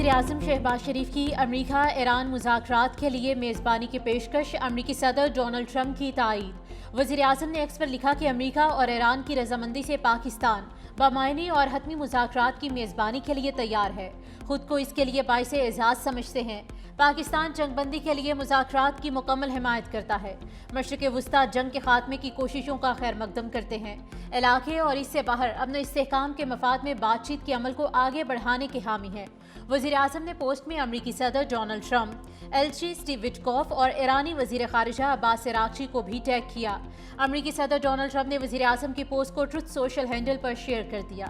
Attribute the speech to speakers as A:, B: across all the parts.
A: وزیر اعظم شہباز شریف کی امریکہ ایران مذاکرات کے لیے میزبانی کی پیشکش، امریکی صدر ڈونلڈ ٹرمپ کی تائید۔ وزیر اعظم نے ایکس پر لکھا کہ امریکہ اور ایران کی رضامندی سے پاکستان بامعنی اور حتمی مذاکرات کی میزبانی کے لیے تیار ہے، خود کو اس کے لیے باعث اعزاز سمجھتے ہیں۔ پاکستان جنگ بندی کے لیے مذاکرات کی مکمل حمایت کرتا ہے، مشرق وسطیٰ جنگ کے خاتمے کی کوششوں کا خیر مقدم کرتے ہیں، علاقے اور اس سے باہر امن و استحکام کے مفاد میں بات چیت کے عمل کو آگے بڑھانے کے حامی ہیں۔ وزیر اعظم نے پوسٹ میں امریکی صدر ڈونلڈ ٹرمپ، ایلچی اسٹیو وٹکوف اور ایرانی وزیر خارجہ عباس عراقچی کو بھی ٹیگ کیا۔ امریکی صدر ڈونلڈ ٹرمپ نے وزیر اعظم کی پوسٹ کو ٹروتھ سوشل ہینڈل پر شیئر کر دیا۔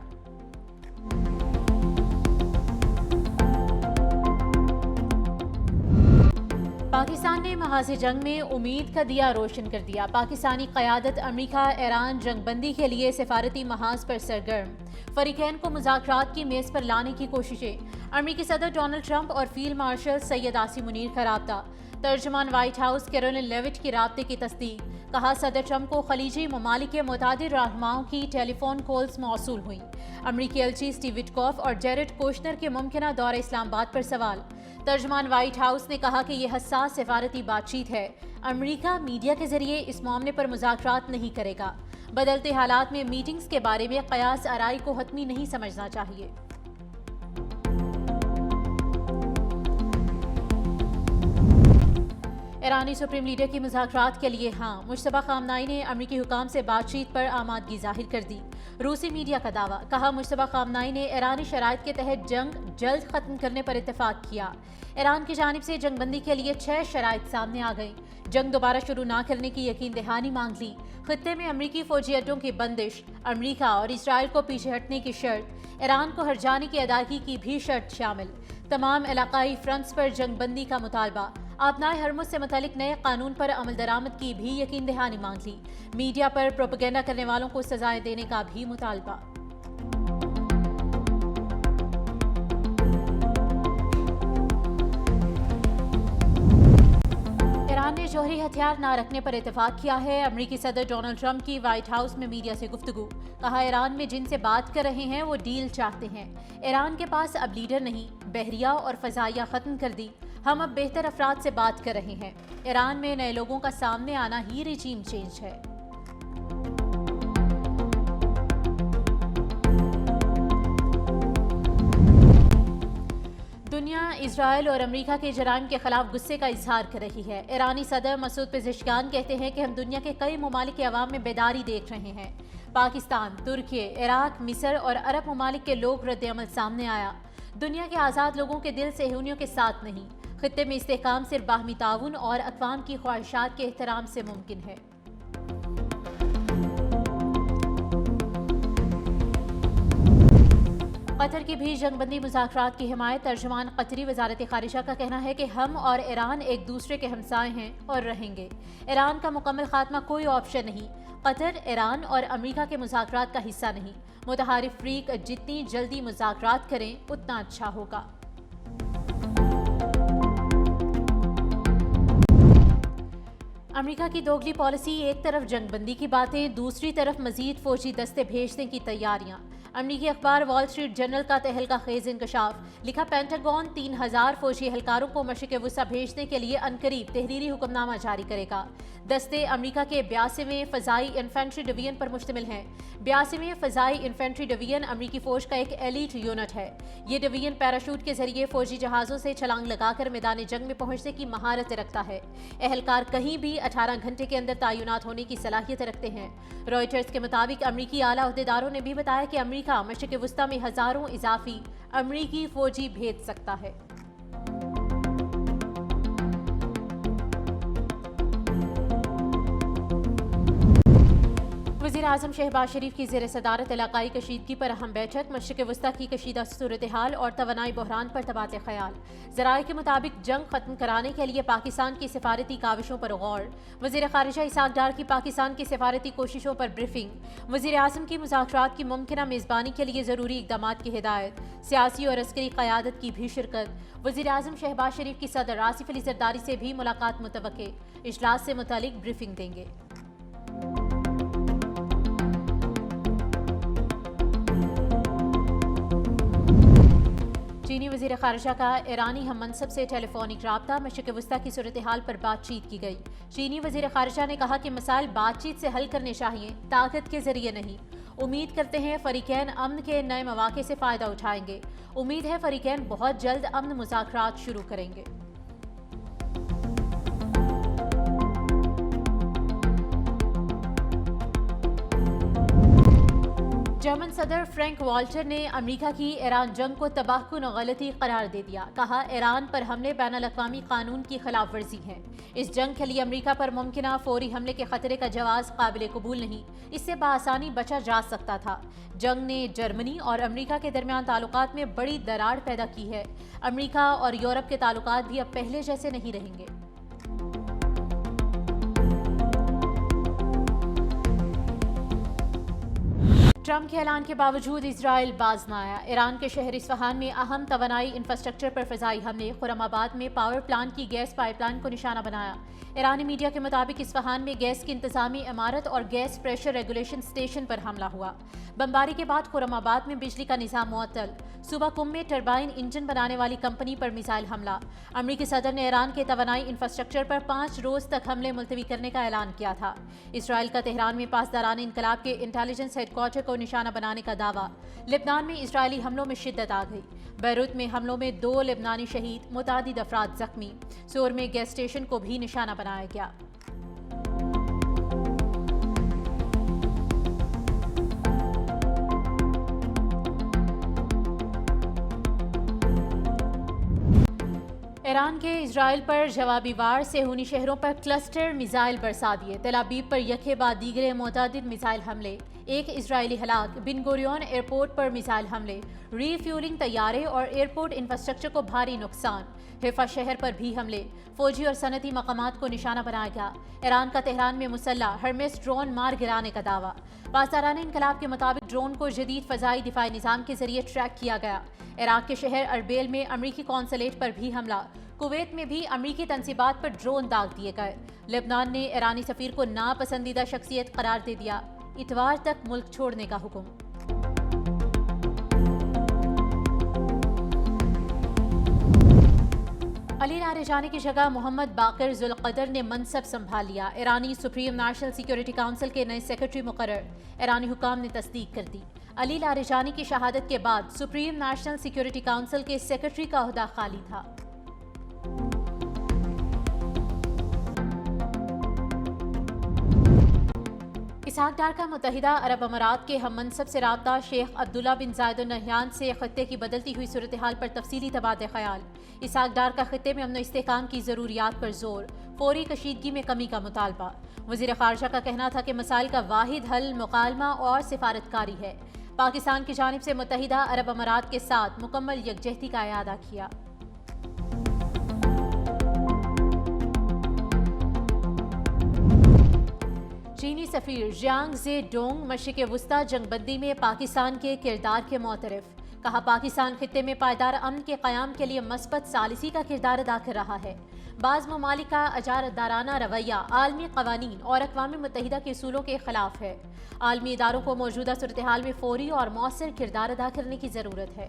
A: پاکستان نے محاذ جنگ میں امید کا دیا روشن کر دیا۔ پاکستانی قیادت امریکہ ایران جنگ بندی کے لیے سفارتی محاذ پر سرگرم، فریقین کو مذاکرات کی میز پر لانے کی کوششیں۔ امریکی صدر ڈونلڈ ٹرمپ اور فیلڈ مارشل سید عاصم منیر کا رابطہ، ترجمان وائٹ ہاؤس کیرولین لیوٹ کی رابطے کی تصدیق۔ کہا صدر ٹرمپ کو خلیجی ممالک کے متعدد رہنماؤں کی ٹیلی فون کالز موصول ہوئیں۔ امریکی ایلچی اسٹیو وٹکوف اور جیرڈ کوشنر کے ممکنہ دورہ اسلام آباد پر سوال۔ ترجمان وائٹ ہاؤس نے کہا کہ یہ حساس سفارتی بات چیت ہے، امریکہ میڈیا کے ذریعے اس معاملے پر مذاکرات نہیں کرے گا۔ بدلتے حالات میں میٹنگز کے بارے میں قیاس آرائی کو حتمی نہیں سمجھنا چاہیے۔ ایرانی سپریم لیڈر کی مذاکرات کے لیے ہاں، مشتبہ خامنائی نے امریکی حکام سے بات چیت پر آمادگی ظاہر کر دی۔ روسی میڈیا کا دعویٰ، کہا مشتبہ خامنائی نے ایرانی شرائط کے تحت جنگ جلد ختم کرنے پر اتفاق کیا۔ ایران کی جانب سے جنگ بندی کے لیے 6 شرائط سامنے آ گئیں۔ جنگ دوبارہ شروع نہ کرنے کی یقین دہانی مانگ لی، خطے میں امریکی فوجی اڈوں کی بندش، امریکہ اور اسرائیل کو پیچھے ہٹنے کی شرط، ایران کو ہرجانے کی ادائیگی کی بھی شرط شامل، تمام علاقائی فرنٹس پر جنگ بندی کا مطالبہ، آبنائے ہرمز سے متعلق نئے قانون پر عمل درآمد کی بھی یقین دہانی مانگ لی، میڈیا پر پروپیگنڈا کرنے والوں کو سزائیں دینے کا بھی مطالبہ۔ ایران نے جوہری ہتھیار نہ رکھنے پر اتفاق کیا ہے۔ امریکی صدر ڈونلڈ ٹرمپ کی وائٹ ہاؤس میں میڈیا سے گفتگو، کہا ایران میں جن سے بات کر رہے ہیں وہ ڈیل چاہتے ہیں، ایران کے پاس اب لیڈر نہیں، بحریہ اور فضائیہ ختم کر دی، ہم اب بہتر افراد سے بات کر رہے ہیں، ایران میں نئے لوگوں کا سامنے آنا ہی ریجیم چینج ہے۔ دنیا اسرائیل اور امریکہ کے جرائم کے خلاف غصے کا اظہار کر رہی ہے۔ ایرانی صدر مسعود پزشکیان کہتے ہیں کہ ہم دنیا کے کئی ممالک کے عوام میں بیداری دیکھ رہے ہیں۔ پاکستان، ترکی، عراق، مصر اور عرب ممالک کے لوگ رد عمل سامنے آیا۔ دنیا کے آزاد لوگوں کے دل صہیونیوں کے ساتھ نہیں، خطے میں استحکام صرف باہمی تعاون اور اقوام کی خواہشات کے احترام سے ممکن ہے۔ قطر کی بھی جنگ بندی مذاکرات کی حمایت، ترجمان قطری وزارت خارجہ کا کہنا ہے کہ ہم اور ایران ایک دوسرے کے ہمسائے ہیں اور رہیں گے، ایران کا مکمل خاتمہ کوئی آپشن نہیں، قطر ایران اور امریکہ کے مذاکرات کا حصہ نہیں، متحارب فریق جتنی جلدی مذاکرات کریں اتنا اچھا ہوگا۔ امریکہ کی دوگلی پالیسی، ایک طرف جنگ بندی کی باتیں، دوسری طرف مزید فوجی دستے بھیجنے کی تیاریاں۔ امریکی اخبار وال اسٹریٹ جرنل کا تہلکہ خیز انکشاف، لکھا پینٹاگون 3000 فوجی اہلکاروں کو مشرق وسطیٰ بھیجنے کے لیے عنقریب تحریری حکم نامہ جاری کرے گا۔ دستے امریکہ کے 82ویں فضائی انفینٹری ڈویژن پر مشتمل ہیں۔ 82ویں فضائی انفینٹری ڈویژن امریکی فوج کا ایک ایلیٹ یونٹ ہے۔ یہ ڈویژن پیراشوٹ کے ذریعے فوجی جہازوں سے چھلانگ لگا کر میدان جنگ میں پہنچنے کی مہارت رکھتا ہے۔ اہلکار کہیں بھی 18 گھنٹے کے اندر تعینات ہونے کی صلاحیت رکھتے ہیں۔ رائٹرز کے مطابق امریکی اعلیٰ عہدیداروں نے بھی بتایا کہ امریکہ مشرق وسطیٰ میں ہزاروں اضافی امریکی فوجی بھیج سکتا ہے۔ وزیر اعظم شہباز شریف کی زیر صدارت علاقائی کشیدگی پر اہم بیٹھک، مشرق وسطیٰ کی کشیدہ صورتحال اور توانائی بحران پر تبادلہ خیال۔ ذرائع کے مطابق جنگ ختم کرانے کے لیے پاکستان کی سفارتی کاوشوں پر غور۔ وزیر خارجہ اسحاق ڈار کی پاکستان کی سفارتی کوششوں پر بریفنگ۔ وزیر اعظم کی مذاکرات کی ممکنہ میزبانی کے لیے ضروری اقدامات کی ہدایت، سیاسی اور عسکری قیادت کی بھی شرکت۔ وزیر اعظم شہباز شریف کی صدر آصف علی زرداری سے بھی ملاقات متوقع، اجلاس سے متعلق بریفنگ دیں گے۔ چینی وزیر خارجہ کا ایرانی ہم منصب سے ٹیلی فونک رابطہ، مشرق وسطیٰ کی صورتحال پر بات چیت کی گئی۔ چینی وزیر خارجہ نے کہا کہ مسائل بات چیت سے حل کرنے چاہیے، طاقت کے ذریعے نہیں۔ امید کرتے ہیں فریقین امن کے نئے مواقع سے فائدہ اٹھائیں گے۔ امید ہے فریقین بہت جلد امن مذاکرات شروع کریں گے۔ جرمن صدر فرینک والٹر نے امریکہ کی ایران جنگ کو تباہ کن غلطی قرار دے دیا۔ کہا ایران پر حملے بین الاقوامی قانون کی خلاف ورزی ہیں۔ اس جنگ کے لیے امریکہ پر ممکنہ فوری حملے کے خطرے کا جواز قابل قبول نہیں، اس سے بآسانی بچا جا سکتا تھا۔ جنگ نے جرمنی اور امریکہ کے درمیان تعلقات میں بڑی دراڑ پیدا کی ہے۔ امریکہ اور یورپ کے تعلقات بھی اب پہلے جیسے نہیں رہیں گے۔ ٹرمپ کے اعلان کے باوجود اسرائیل باز نہ آیا۔ ایران کے شہر اصفہان میں اہم توانائی انفراسٹرکچر پر فضائی حملے، خرم آباد میں پاور پلانٹ کی گیس پائپ لائن کو نشانہ بنایا۔ ایرانی میڈیا کے مطابق اصفہان میں گیس کی انتظامی عمارت اور گیس پریشر ریگولیشن اسٹیشن پر حملہ ہوا۔ بمباری کے بعد خرم آباد میں بجلی کا نظام معطل۔ صوبہ قم میں ٹربائن انجن بنانے والی کمپنی پر میزائل حملہ۔ امریکی صدر نے ایران کے توانائی انفراسٹرکچر پر 5 روز تک حملے ملتوی کرنے کا اعلان کیا تھا۔ اسرائیل کا تہران میں پاسداران انقلاب کے انٹیلیجنس ہیڈ کوارٹر کو نشانہ بنانے کا دعویٰ۔ لبنان میں اسرائیلی حملوں میں شدت آ گئی۔ بیروت میں حملوں میں 2 لبنانی شہید، متعدد افراد زخمی۔ سور میں گیس اسٹیشن کو بھی نشانہ بنایا گیا۔ ایران کے اسرائیل پر جوابی وار صہیونی شہروں پر کلسٹر میزائل برسا دیے۔ تل ابیب پر یکے بعد دیگرے متعدد میزائل حملے، 1 اسرائیلی ہلاک۔ بن گوریون ایئرپورٹ پر میزائل حملے، ری فیولنگ طیارے اور ایئرپورٹ انفراسٹرکچر کو بھاری نقصان۔ حیفا شہر پر بھی حملے، فوجی اور صنعتی مقامات کو نشانہ بنایا گیا۔ ایران کا تہران میں مسلح ہرمیس ڈرون مار گرانے کا دعویٰ۔ پاسداران انقلاب کے مطابق ڈرون کو جدید فضائی دفاعی نظام کے ذریعے ٹریک کیا گیا۔ عراق کے شہر اربیل میں امریکی قونصلیٹ پر بھی حملہ۔ کویت میں بھی امریکی تنصیبات پر ڈرون داغ دیے گئے۔ لبنان نے ایرانی سفیر کو ناپسندیدہ شخصیت قرار دے دیا۔ اتوار تک ملک چھوڑنے کا حکم۔ علی لاریجانی کی جگہ محمد باقر ذوالقدر نے منصب سنبھال لیا۔ ایرانی سپریم نیشنل سیکیورٹی کونسل کے نئے سیکرٹری مقرر، ایرانی حکام نے تصدیق کر دی۔ علی لاریجانی کی شہادت کے بعد سپریم نیشنل سیکیورٹی کونسل کے سیکرٹری کا عہدہ خالی تھا۔ اسحاق ڈار کا متحدہ عرب امارات کے ہم منصب سے رابطہ، شیخ عبداللہ بن زائد ال نہیان سے خطے کی بدلتی ہوئی صورتحال پر تفصیلی تبادلہ خیال۔ اسحاق ڈار کا خطے میں امن و استحکام کی ضروریات پر زور، فوری کشیدگی میں کمی کا مطالبہ۔ وزیر خارجہ کا کہنا تھا کہ مسائل کا واحد حل مکالمہ اور سفارتکاری ہے۔ پاکستان کی جانب سے متحدہ عرب امارات کے ساتھ مکمل یکجہتی کا اعادہ کیا۔ چینی سفیر جیانگ زے ڈونگ مشرق وسطیٰ جنگ بندی میں پاکستان کے کردار کے معترف۔ کہا پاکستان خطے میں پائیدار امن کے قیام کے لیے مثبت ثالثی کا کردار ادا کر رہا ہے۔ بعض ممالک کا اجارادارانہ رویہ عالمی قوانین اور اقوام متحدہ کے اصولوں کے خلاف ہے۔ عالمی اداروں کو موجودہ صورتحال میں فوری اور مؤثر کردار ادا کرنے کی ضرورت ہے۔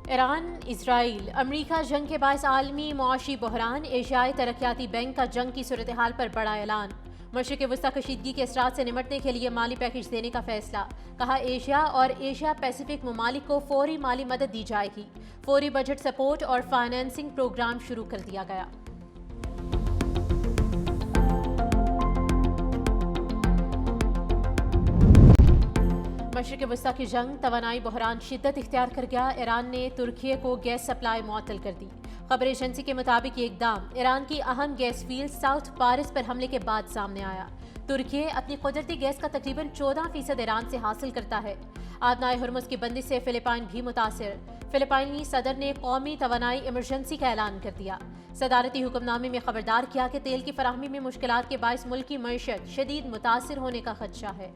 A: ایران اسرائیل امریکہ جنگ کے باعث عالمی معاشی بحران، ایشیائی ترقیاتی بینک کا جنگ کی صورتحال پر بڑا اعلان۔ مشرق وسطیٰ کشیدگی کے اثرات سے نمٹنے کے لیے مالی پیکیج دینے کا فیصلہ۔ کہا ایشیا اور ایشیا پیسیفک ممالک کو فوری مالی مدد دی جائے گی۔ فوری بجٹ سپورٹ اور فائنانسنگ پروگرام شروع کر دیا گیا۔ مشرق وسطیٰ کی جنگ، توانائی بحران شدت اختیار کر گیا۔ ایران نے ترکی کو گیس سپلائی معطل کر دی۔ خبر ایجنسی کے مطابق یہ اقدام ایران کی اہم گیس فیلڈ ساؤتھ پارس پر حملے کے بعد سامنے آیا۔ ترکی اپنی قدرتی گیس کا تقریباً 14% ایران سے حاصل کرتا ہے۔ آبنائے ہرمز کی بندش سے فلپائن بھی متاثر۔ فلپائنی صدر نے قومی توانائی ایمرجنسی کا اعلان کر دیا۔ صدارتی حکم نامے میں خبردار کیا کہ تیل کی فراہمی میں مشکلات کے باعث ملک کی معیشت شدید متاثر ہونے کا خدشہ ہے۔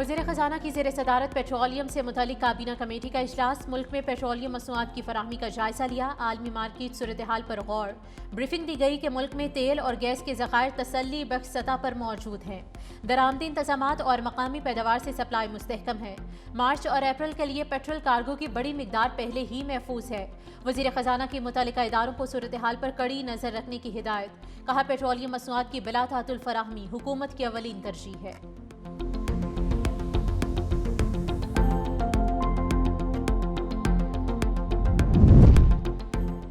A: وزیر خزانہ کی زیر صدارت پیٹرولیم سے متعلق کابینہ کمیٹی کا اجلاس، ملک میں پیٹرولیم مصنوعات کی فراہمی کا جائزہ لیا، عالمی مارکیٹ صورتحال پر غور۔ بریفنگ دی گئی کہ ملک میں تیل اور گیس کے ذخائر تسلی بخش سطح پر موجود ہیں، درآمدی انتظامات اور مقامی پیداوار سے سپلائی مستحکم ہے۔ مارچ اور اپریل کے لیے پیٹرول کارگو کی بڑی مقدار پہلے ہی محفوظ ہے۔ وزیر خزانہ کی متعلقہ اداروں کو صورتحال پر کڑی نظر رکھنے کی ہدایت، کہا پیٹرولیم مصنوعات کی بلا تعطل فراہمی حکومت کی اولین ترجیح ہے۔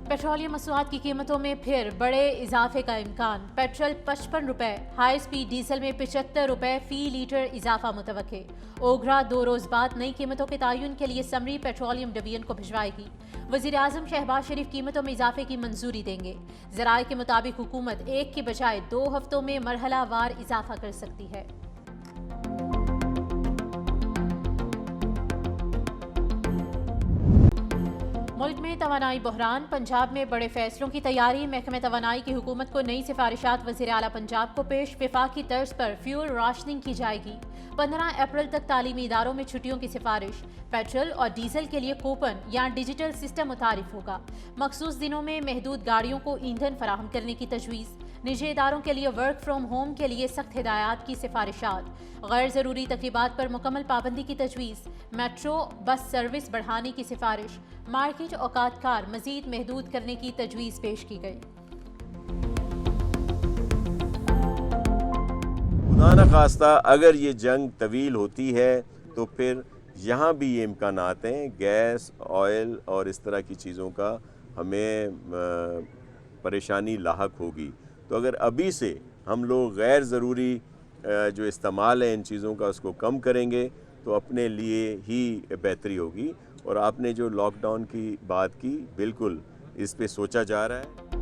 A: پیٹرولیم مصنوعات کی قیمتوں میں پھر بڑے اضافے کا امکان، پیٹرول 55 روپے، ہائی سپیڈ ڈیزل میں 75 روپے فی لیٹر اضافہ متوقع۔ اوگرا 2 روز بعد نئی قیمتوں کے تعین کے لیے سمری پیٹرولیم ڈویژن کو بھجوائے گی۔ وزیر اعظم شہباز شریف قیمتوں میں اضافے کی منظوری دیں گے۔ ذرائع کے مطابق حکومت 1 کی بجائے 2 ہفتوں میں مرحلہ وار اضافہ کر سکتی ہے۔ ملک میں توانائی بحران، پنجاب میں بڑے فیصلوں کی تیاری، محکمہ توانائی کی حکومت کو نئی سفارشات وزیر اعلیٰ پنجاب کو پیش، وفاقی طرز پر فیول راشننگ کی جائے گی۔ 15 اپریل تک تعلیمی اداروں میں چھٹیوں کی سفارش، پیٹرول اور ڈیزل کے لیے کوپن یا ڈیجیٹل سسٹم متعارف ہوگا۔ مخصوص دنوں میں محدود گاڑیوں کو ایندھن فراہم کرنے کی تجویز، نجی اداروں کے لیے ورک فرام ہوم کے لیے سخت ہدایات کی سفارشات، غیر ضروری تقریبات پر مکمل پابندی کی تجویز، میٹرو بس سروس بڑھانے کی سفارش، مارکیٹ اوقات کار مزید محدود کرنے کی تجویز پیش کی گئی۔
B: خدا نخواستہ اگر یہ جنگ طویل ہوتی ہے تو پھر یہاں بھی یہ امکانات ہیں، گیس، آئل اور اس طرح کی چیزوں کا ہمیں پریشانی لاحق ہوگی۔ تو اگر ابھی سے ہم لوگ غیر ضروری جو استعمال ہے ان چیزوں کا اس کو کم کریں گے تو اپنے لیے ہی بہتری ہوگی۔ اور آپ نے جو لاک ڈاؤن کی بات کی، بالکل اس پہ سوچا جا رہا ہے۔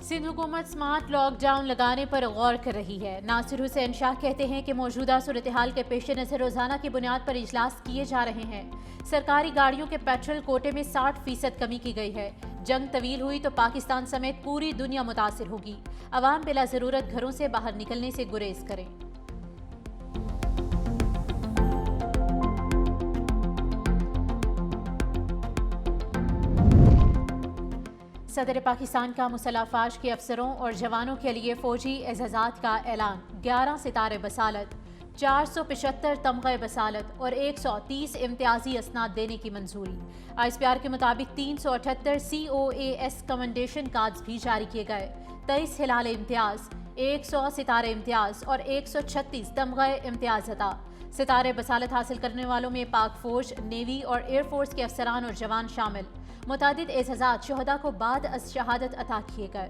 A: سندھ حکومت سمارٹ لاک ڈاؤن لگانے پر غور کر رہی ہے۔ ناصر حسین شاہ کہتے ہیں کہ موجودہ صورتحال کے پیش نظر روزانہ کی بنیاد پر اجلاس کیے جا رہے ہیں۔ سرکاری گاڑیوں کے پیٹرول کوٹے میں 60% کمی کی گئی ہے۔ جنگ طویل ہوئی تو پاکستان سمیت پوری دنیا متاثر ہوگی۔ عوام بلا ضرورت گھروں سے باہر نکلنے سے گریز کریں۔ صدر پاکستان کا مسلح افواج کے افسروں اور جوانوں کے لیے فوجی اعزازات کا اعلان، 11 ستارے بسالت، 475 تمغہ بسالت اور 130 امتیازی اسناد دینے کی منظوری۔ آئی ایس پی آر کے مطابق 378 COAS کمنڈیشن کارڈز بھی جاری کیے گئے، 23 ہلال امتیاز، 100 ستارے امتیاز اور 136 تمغہ امتیاز عطا۔ ستارے بسالت حاصل کرنے والوں میں پاک فوج، نیوی اور ایئر فورس کے افسران اور جوان شامل۔ متعدد اعزازات شہداء کو بعد از شہادت عطا کیے گئے۔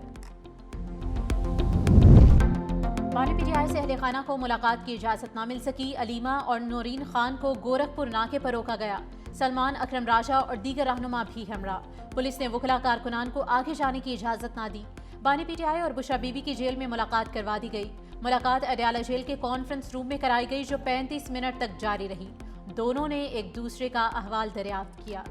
A: بانی پی ٹی آئی سے اہل خانہ کو ملاقات کی اجازت نہ مل سکی، علیمہ اور نورین خان کو گورکھپور ناکے پر روکا گیا، سلمان اکرم راجہ اور دیگر رہنما بھی ہمراہ۔ پولیس نے وکلاء کارکنان کو آگے جانے کی اجازت نہ دی۔ بانی پی ٹی آئی اور بشرا بی بی کی جیل میں ملاقات کروا دی گئی۔ ملاقات اڈیالہ جیل کے کانفرنس روم میں کرائی گئی جو 35 منٹ تک جاری رہی۔ دونوں نے ایک دوسرے کا احوال دریافت کیا۔